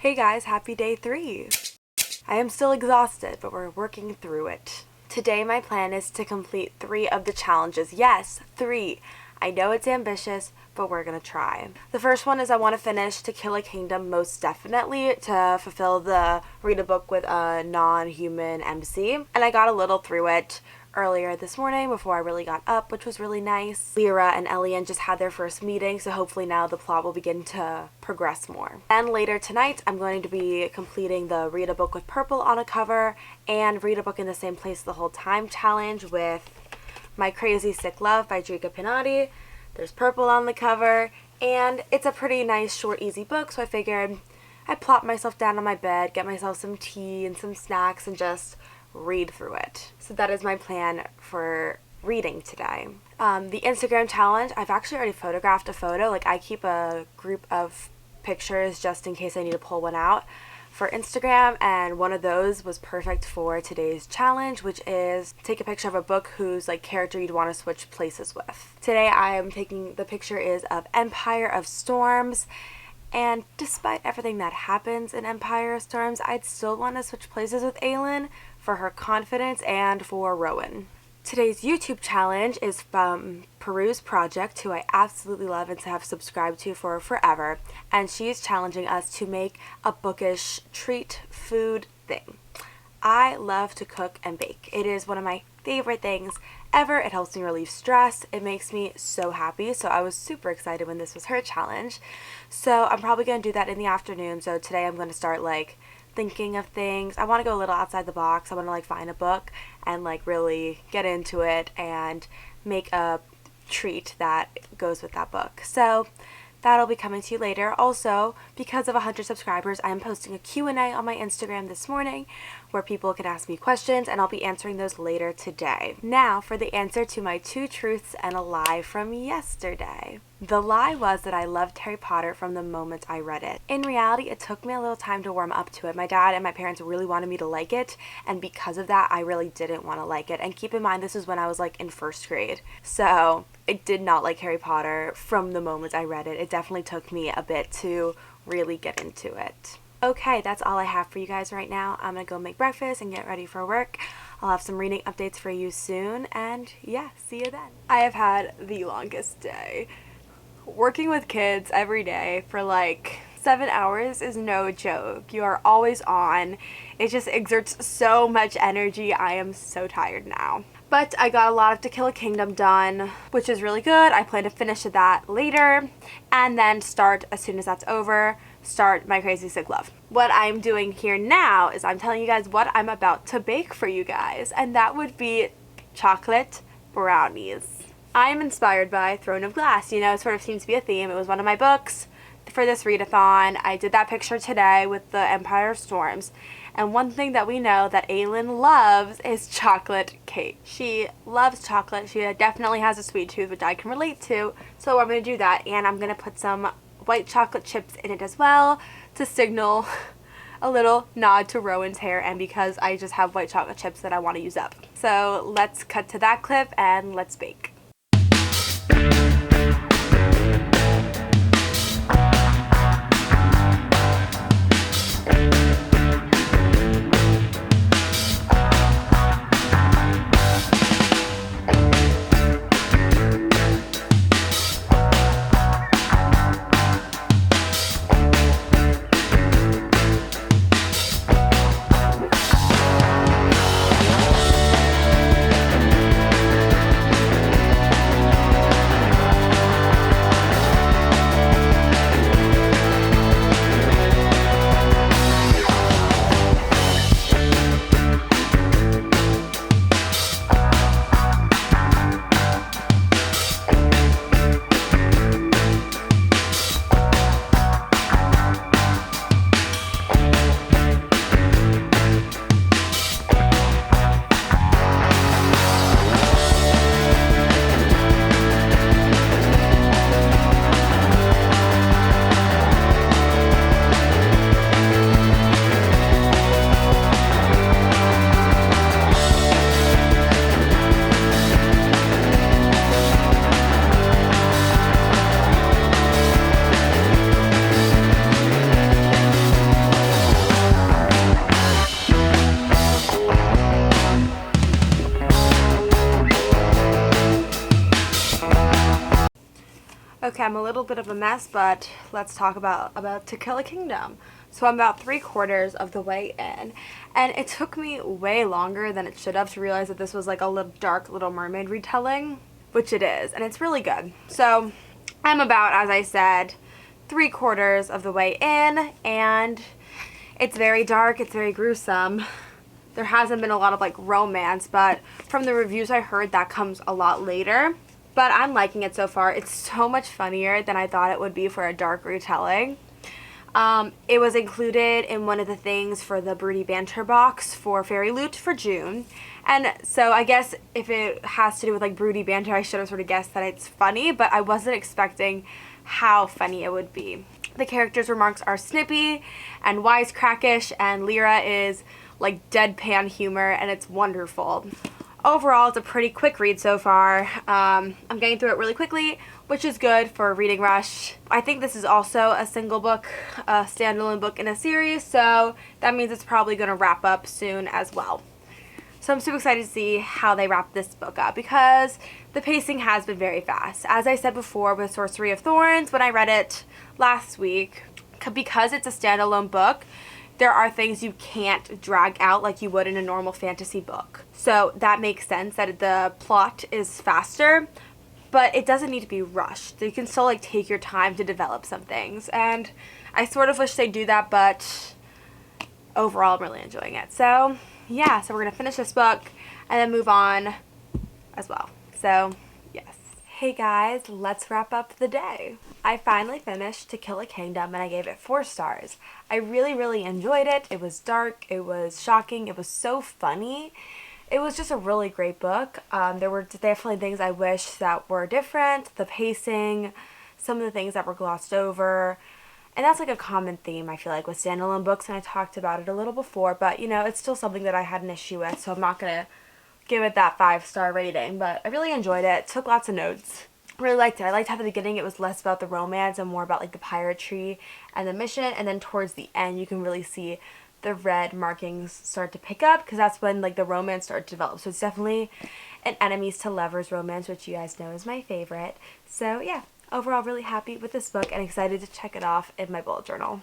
Hey guys, happy day 3. I am still exhausted, but we're working through it. Today my plan is to complete 3 of the challenges. Yes, 3. I know it's ambitious, but we're gonna try. The first one is I want to finish To Kill a Kingdom, most definitely, to fulfill the read a book with a non-human MC. And I got a little through it earlier this morning before I really got up, which was really nice. Lyra and Elian just had their first meeting, so hopefully now the plot will begin to progress more. And later tonight, I'm going to be completing the Read a Book with Purple on a Cover and Read a Book in the Same Place the Whole Time challenge with My Crazy Sick Love by Drika Pinati. There's purple on the cover, and it's a pretty nice, short, easy book, so I figured I'd plop myself down on my bed, get myself some tea and some snacks, and just read through it. So that is my plan for reading today. The Instagram challenge, I've actually already photographed a photo. Like, I keep a group of pictures just in case I need to pull one out for Instagram, and one of those was perfect for today's challenge, which is take a picture of a book whose character you'd want to switch places with. Today I am taking, the picture is of Empire of Storms, and despite everything that happens in Empire of Storms, I'd still want to switch places with Aelin for her confidence and for Rowan. Today's YouTube challenge is from Peru's Project, who I absolutely love and have subscribed to for forever, and she's challenging us to make a bookish treat food thing. I love to cook and bake. It is one of my favorite things ever. It helps me relieve stress. It makes me so happy. So I was super excited when this was her challenge. So I'm probably going to do that in the afternoon. So today I'm going to start thinking of things. I want to go a little outside the box. I want to find a book and really get into it and make a treat that goes with that book. So that'll be coming to you later. Also, because of 100 subscribers, I'm posting a Q&A on my Instagram this morning where people can ask me questions, and I'll be answering those later today. Now for the answer to my 2 truths and a lie from yesterday. The lie was that I loved Harry Potter from the moment I read it. In reality, it took me a little time to warm up to it. My dad and my parents really wanted me to like it, and because of that, I really didn't want to like it. And keep in mind, this is when I was in 1st grade. So I did not like Harry Potter from the moment I read it. It definitely took me a bit to really get into it. Okay, that's all I have for you guys right now. I'm gonna go make breakfast and get ready for work. I'll have some reading updates for you soon, and yeah, see you then. I have had the longest day. Working with kids every day for 7 hours is no joke. You are always on. It just exerts so much energy. I am so tired now. But I got a lot of To Kill a Kingdom done, which is really good. I plan to finish that later and then start, as soon as that's over, start My Crazy Sick Love. What I'm doing here now is I'm telling you guys what I'm about to bake for you guys, and that would be chocolate brownies. I'm inspired by Throne of Glass. It sort of seems to be a theme. It was one of my books for this readathon. I did that picture today with the Empire of Storms. And one thing that we know that Aelin loves is chocolate cake. She loves chocolate. She definitely has a sweet tooth, which I can relate to. So I'm going to do that, and I'm going to put some white chocolate chips in it as well to signal a little nod to Rowan's hair, and because I just have white chocolate chips that I want to use up. So let's cut to that clip and let's bake. Okay, I'm a little bit of a mess, but let's talk about To Kill a Kingdom. So I'm about 3/4 of the way in, and it took me way longer than it should have to realize that this was like a little dark Little Mermaid retelling, which it is, and it's really good. So I'm about, as I said, 3/4 of the way in, and it's very dark, it's very gruesome. There hasn't been a lot of like romance, but from the reviews I heard, that comes a lot later. But I'm liking it so far. It's so much funnier than I thought it would be for a dark retelling. It was included in one of the things for the Broody Banter box for Fairy Loot for June. And so I guess if it has to do with like Broody Banter, I should have sort of guessed that it's funny, but I wasn't expecting how funny it would be. The characters' remarks are snippy and wisecrackish, and Lyra is like deadpan humor, and it's wonderful. Overall, it's a pretty quick read so far. I'm getting through it really quickly, which is good for a reading rush. I think this is also a single book, a standalone book in a series, so that means it's probably going to wrap up soon as well. So I'm super excited to see how they wrap this book up, because the pacing has been very fast. As I said before with Sorcery of Thorns, when I read it last week, because it's a standalone book, there are things you can't drag out like you would in a normal fantasy book. So that makes sense that the plot is faster, but it doesn't need to be rushed. You can still like take your time to develop some things, and I sort of wish they'd do that, but overall I'm really enjoying it. So yeah, so we're gonna finish this book and then move on as well. So yes. Hey guys, let's wrap up the day. I finally finished To Kill a Kingdom, and I gave it 4 stars. I really enjoyed it. It was dark, it was shocking, it was so funny. It was just a really great book. There were definitely things I wish that were different. The pacing, some of the things that were glossed over. And that's like a common theme, I feel like, with standalone books, and I talked about it a little before, but you know, it's still something that I had an issue with, so I'm not gonna give it that 5-star rating, but I really enjoyed it. Took lots of notes. Really liked it. I liked how at the beginning it was less about the romance and more about like the piratry and the mission, and then towards the end you can really see the red markings start to pick up, because that's when like the romance started to develop. So it's definitely an enemies to lovers romance, which you guys know is my favorite. So yeah, overall really happy with this book and excited to check it off in my bullet journal.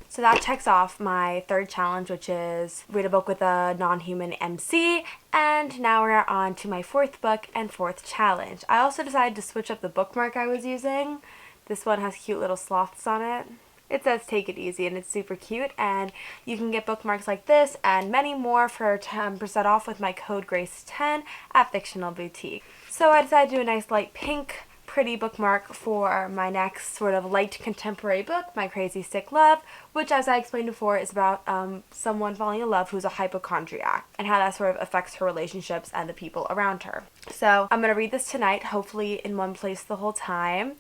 So that checks off my 3rd challenge, which is read a book with a non-human MC, and now we're on to my 4th book and 4th challenge. I also decided to switch up the bookmark I was using. This one has cute little sloths on it. It says Take It Easy, and it's super cute, and you can get bookmarks like this and many more for 10% off with my code GRACE10 at Fictional Boutique. So I decided to do a nice light pink pretty bookmark for my next sort of light contemporary book, My Crazy Sick Love, which, as I explained before, is about someone falling in love who's a hypochondriac and how that sort of affects her relationships and the people around her. So I'm going to read this tonight, hopefully in one place the whole time,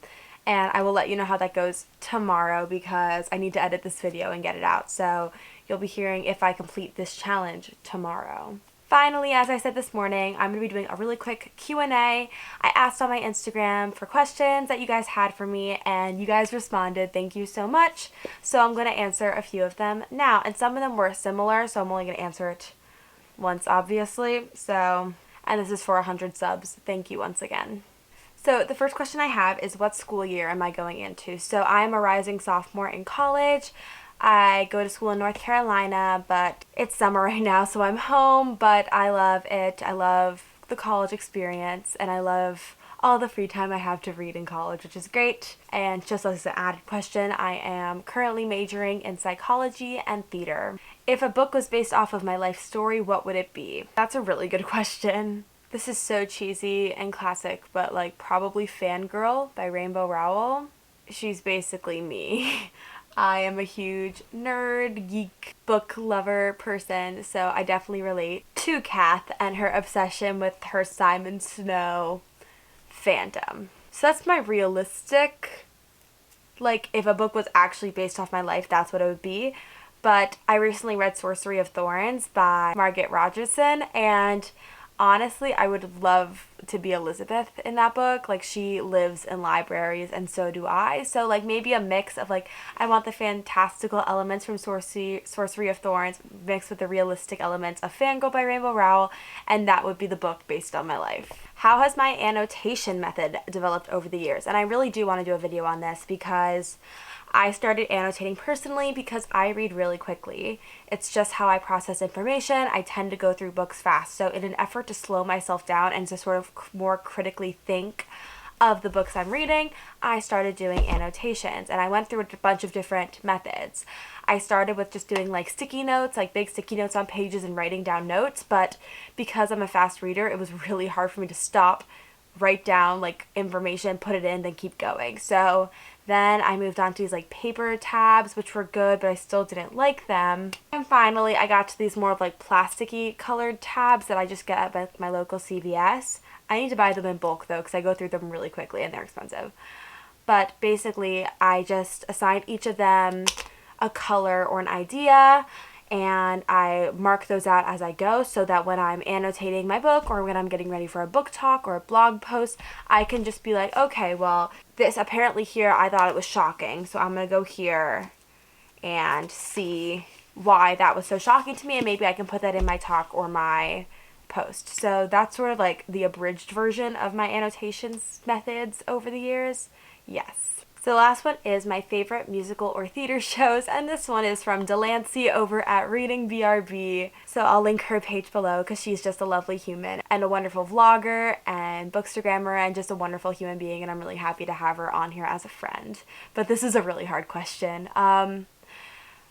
and I will let you know how that goes tomorrow, because I need to edit this video and get it out. So you'll be hearing if I complete this challenge tomorrow. Finally, as I said this morning, I'm going to be doing a really quick Q&A. I asked on my Instagram for questions that you guys had for me, and you guys responded. Thank you so much. So I'm going to answer a few of them now, and some of them were similar, so I'm only going to answer it once, obviously. So, and this is for 100 subs. Thank you once again. So the first question I have is, what school year am I going into? So I am a rising sophomore in college. I go to school in North Carolina, but it's summer right now, so I'm home, but I love it. I love the college experience, and I love all the free time I have to read in college, which is great. And just as an added question, I am currently majoring in psychology and theater. If a book was based off of my life story, what would it be? That's a really good question. This is so cheesy and classic, but like probably Fangirl by Rainbow Rowell. She's basically me. I am a huge nerd, geek, book lover person, so I definitely relate to Kath and her obsession with her Simon Snow fandom. So that's my realistic, like if a book was actually based off my life, that's what it would be. But I recently read Sorcery of Thorns by Margaret Rogerson, and honestly, I would love to be Elizabeth in that book. Like, she lives in libraries, and so do I. So, like, maybe a mix of, like, I want the fantastical elements from Sorcery of Thorns mixed with the realistic elements of Fangirl by Rainbow Rowell, and that would be the book based on my life. How has my annotation method developed over the years? And I really do want to do a video on this because I started annotating personally because I read really quickly. It's just how I process information. I tend to go through books fast. So in an effort to slow myself down and to sort of more critically think of the books I'm reading, I started doing annotations, and I went through a bunch of different methods. I started with just doing like sticky notes, like big sticky notes on pages and writing down notes, but because I'm a fast reader, it was really hard for me to stop, write down like information, put it in, then keep going. So then I moved on to these like paper tabs, which were good, but I still didn't like them. And finally, I got to these more of like plasticky colored tabs that I just get at my local CVS. I need to buy them in bulk though, because I go through them really quickly and they're expensive. But basically, I just assigned each of them a color or an idea, and I mark those out as I go so that when I'm annotating my book or when I'm getting ready for a book talk or a blog post, I can just be like, okay, well, this apparently here I thought it was shocking, so I'm going to go here and see why that was so shocking to me, and maybe I can put that in my talk or my post. So that's sort of like the abridged version of my annotations methods over the years. Yes. So the last one is my favorite musical or theater shows, and this one is from Delancey over at Reading BRB. So I'll link her page below because she's just a lovely human and a wonderful vlogger and bookstagrammer and just a wonderful human being, and I'm really happy to have her on here as a friend. But this is a really hard question.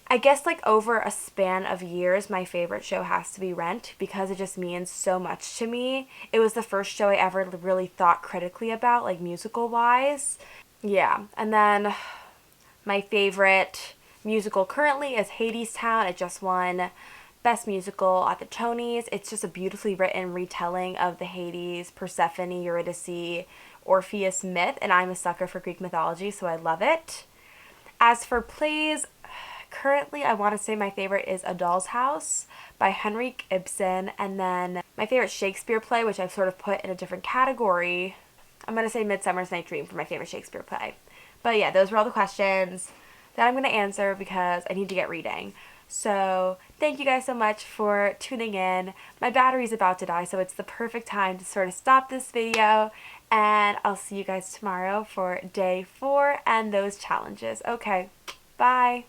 I guess like over a span of years, my favorite show has to be Rent because it just means so much to me. It was the first show I ever really thought critically about, like musical wise. Yeah, and then my favorite musical currently is Hadestown. It just won Best Musical at the Tonys. It's just a beautifully written retelling of the Hades, Persephone, Eurydice, Orpheus myth, and I'm a sucker for Greek mythology, so I love it. As for plays, currently, I want to say my favorite is A Doll's House by Henrik Ibsen, and then my favorite Shakespeare play, which I've sort of put in a different category, I'm going to say Midsummer's Night Dream for my favorite Shakespeare play. But yeah, those were all the questions that I'm going to answer because I need to get reading. So thank you guys so much for tuning in. My battery's about to die, so it's the perfect time to sort of stop this video, and I'll see you guys tomorrow for day 4 and those challenges. Okay, bye!